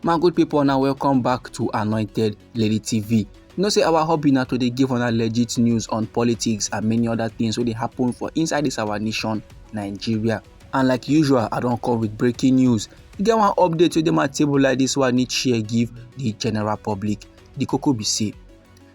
My good people, now welcome back to Anointed Lady TV. You know say our hobby now to dey give una legit news on politics and many other things wey dey happen for inside this our nation, Nigeria. And like usual, I don come with breaking news. You get one update wey dey my table like this one need share give the general public. The koko be say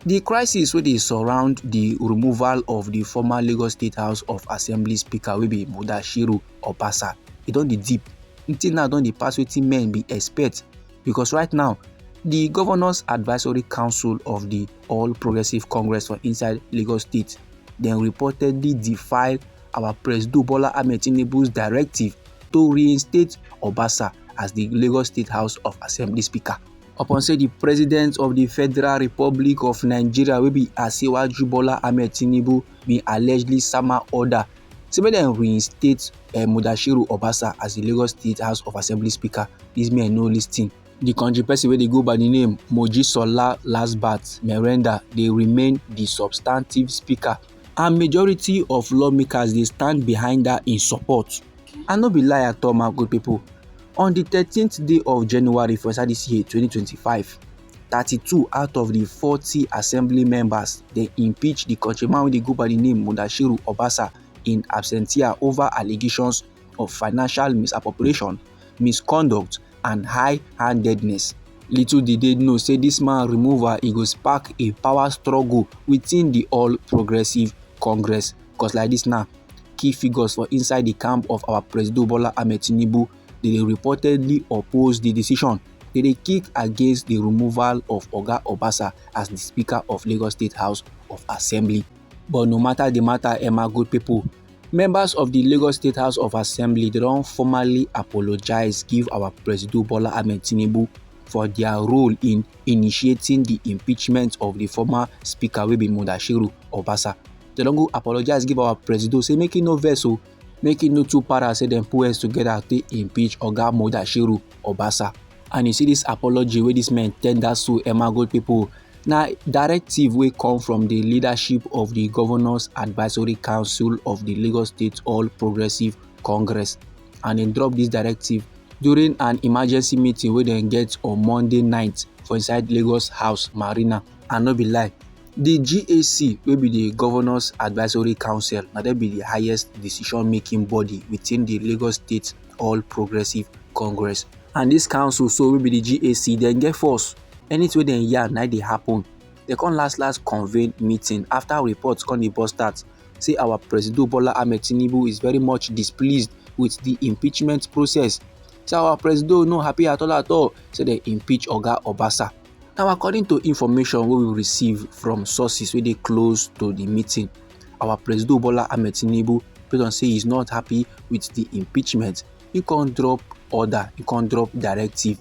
the crisis wey dey surround the removal of the former Lagos State House of Assembly Speaker wey be Mudashiru Obasa, e don dey deep. Until now don dey pass wetin men be expect. Because right now, the Governors Advisory Council of the All Progressive Congress for inside Lagos State, then reportedly defy our President Bola Ahmed Tinubu's directive to reinstate Obasa as the Lagos State House of Assembly Speaker. Upon say the President of the Federal Republic of Nigeria wey be Asiwaju Bola Ahmed Tinubu bin allegedly sama order say make dem reinstate Mudashiru Obasa as the Lagos State House of Assembly Speaker. Dis men no lis ten. The country person wey dey go by the name Mojisola Lasbat Merenda dey remain the substantive speaker, and majority of lawmakers dey stand behind her in support. And no be lie at all, my good people. On the 13th day of January for this year 2025, 32 out of the 40 assembly members dey impeach the countryman wey dey go by the name Mudashiru Obasa in absentia over allegations of financial misappropriation, misconduct and high-handedness. Little did they know say this man removal e go spark a power struggle within the All Progressive Congress. Because like this now, key figures for inside the camp of our President Bola Ahmed Tinubu, they reportedly oppose the decision. They kick against the removal of Oga Obasa as the Speaker of Lagos State House of Assembly. But no matter the matter, my good people, members of the Lagos State House of Assembly they don formally apologize give our President Bola Ahmed Tinubu for their role in initiating the impeachment of the former Speaker wey be Mudashiru Obasa. They don go apologize give our President, say make e no vex o, make e no too para, say dem put heads together to impeach Oga Mudashiru Obasa. And you see this apology wey this men tender so, my good people, na directive wey come from the leadership of the Governors Advisory Council of the Lagos State All Progressive Congress, and dem drop this directive during an emergency meeting wey dem get on Monday night for inside Lagos House Marina. And no be lie, the GAC wey be the Governors Advisory Council, na dem be the highest decision-making body within the Lagos State All Progressive Congress. And this council so wey be the GAC, dem get force. Anything wey dem yarn na dey happen. They come last convene meeting after reports come dey burst out say our President Bola Ahmed Tinubu is very much displeased with the impeachment process. Say our President no happy at all. Say they impeach Oga Obasa. Now according to information wey we receive from sources wey dey close to the meeting, our President Bola Ahmed Tinubu based on say he's not happy with the impeachment, he can't drop order, he can't drop directive.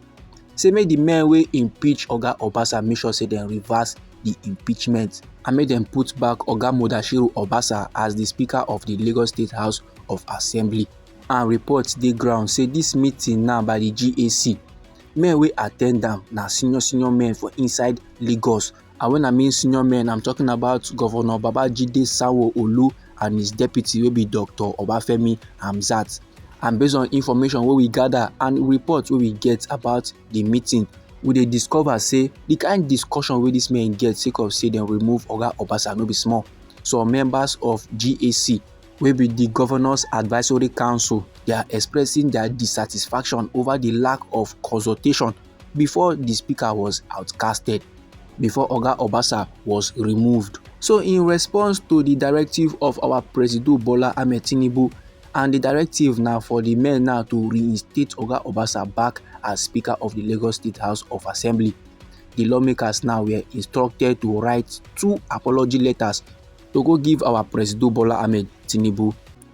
Say make the men wey impeach Oga Obasa make sure say dem reverse the impeachment and make dem put back Oga Mudashiru Obasa as the Speaker of the Lagos State House of Assembly. And reports dey ground say this meeting now by the GAC, men wey at ten d am na senior men for inside Lagos. And when I mean senior men, I'm talking about Governor Babajide Sanwo-Olu and his deputy wey be Dr. Obafemi Hamzat. And based on information wey we gather and reports wey we get about the meeting, we dey discover say the kind discussion wey dis men get sake of say dem remove Oga Obasa no be small. Some members of GAC wey be the Governors Advisory Council, they are expressing their dissatisfaction over the lack of consultation before the Speaker was outcasted, before Oga Obasa was removed. So in response to the directive of our President Bola Ahmed Tinubu, and the directive now for the men now to reinstate Oga Obasa back as Speaker of the Lagos State House of Assembly, the lawmakers now were instructed to write 2 apology letters to go give our President Bola Ahmed Tinubu.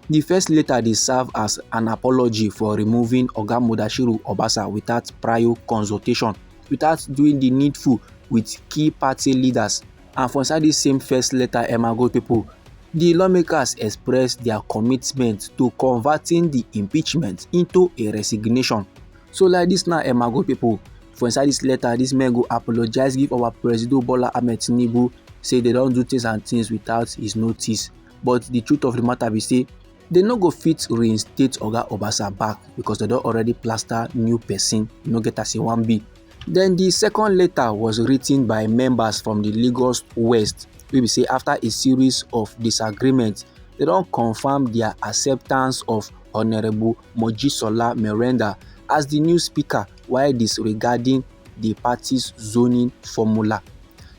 The first letter dey serve as an apology for removing Oga Mudashiru Obasa without prior consultation, without doing the needful with key party leaders. And for inside this same first letter, my good people, the lawmakers expressed their commitment to converting the impeachment into a resignation. So like this now, my good people, for inside this letter, these men go apologize give our President Bola Ahmed Tinubu, say they don't do things and things without his notice. But the truth of the matter be say, they no go fit reinstate Oga Obasa back because they don't already plaster new person, no get as e wan be. Den di second letter was written by members from di Lagos West wey be say after a series of disagreements dem don confam dia acceptance of Honourable Mojisola Merenda as di new speaker while disregarding di party's zoning formula.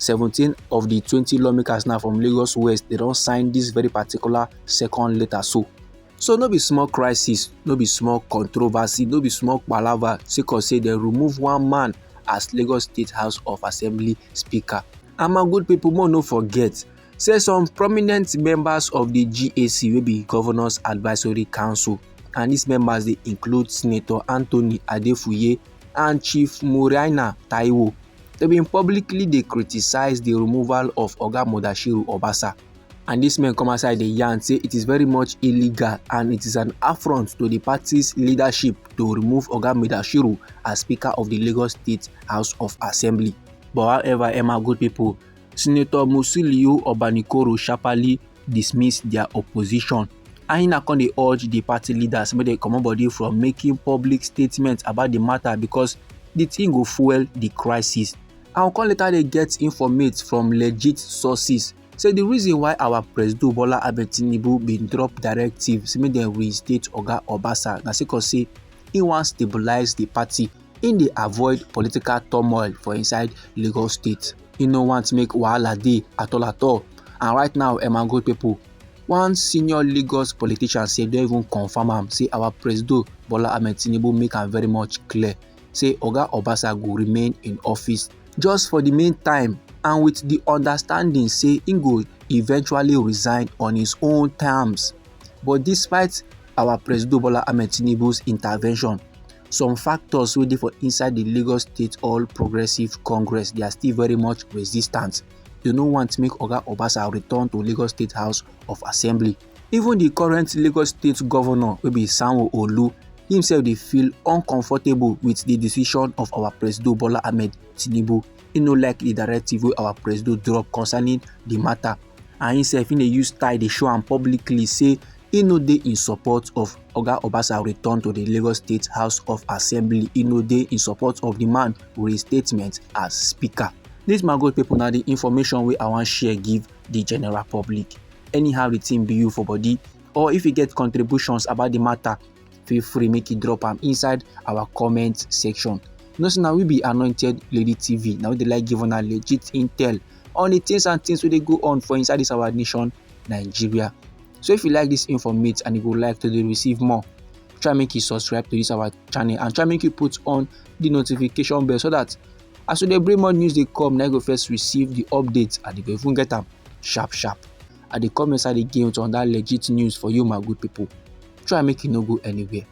17 of di 20 lawmakers now from Lagos West dem don sign dis very particular second letter so no be small crisis, no be small controversy, no be small palava sake of say dem remove one man as Lagos State House of Assembly Speaker. And my good pipo, make no forget say some prominent members of the GAC wey be Governors Advisory Council, and these members dey include Senator Anthony Adefuye and Chief Muraina Taiwo. They bin publicly dey criticize the removal of Oga Mudashiru Obasa, and dis men come outside dey yarn say it is very much illegal and it is an affront to the party's leadership to remove Oga Mudashiru as Speaker of the Lagos State House of Assembly. But however, my good people, Senator Musiliu Obanikoro sharply dismissed their opposition, and he na come dey urge the party leaders make dem comot body from making public statements about the matter because the thing go fuel the crisis. And we come later dey get informate from legit sources say the reason why our President Bola Ahmed Tinubu bin drop directive say make dem reinstate Oga Obasa na sake of say he wan stabilize the party, im dey avoid political turmoil for inside Lagos State. He no want make wahala dey at all. And right now, my good people, one senior Lagos politician say don even confirm am say our President Bola Ahmed Tinubu make am very much clear say Oga Obasa go remain in office just for the meantime, and with the understanding say he go eventually resign on his own terms. But despite our President Bola Ahmed Tinubu's intervention, some factors wey dey for inside the Lagos State All Progressive Congress, they are still very much resistant. They no want make Oga Obasa return to Lagos State House of Assembly. Even the current Lagos State Governor wey be Sanwo-Olu himself dey feel uncomfortable with the decision of our President Bola Ahmed Tinubu. He no like the directive wey our president drop concerning the matter, and himself dey use style dey show am publicly say he no dey in support of Oga Obasa return to the Lagos State House of Assembly. He no dey in support of the man reinstatement as Speaker. This my good people na the information wey I wan share give the general public. Anyhow the thing be you for body, or if you get contributions about the matter, feel free make you drop am inside our comment section. You know say na we be Anointed Lady TV, na we dey like give una legit intel on the things and things wey dey go on for inside this our nation Nigeria. So if you like this informate and you would like to receive more, try make you subscribe to this our channel and try make you put on the notification bell so that as we dey bring more news dey come, na you go first receive the updates and you go even get am sharp. I dey come inside again to that legit news for you, my good people. Try make you no go anywhere.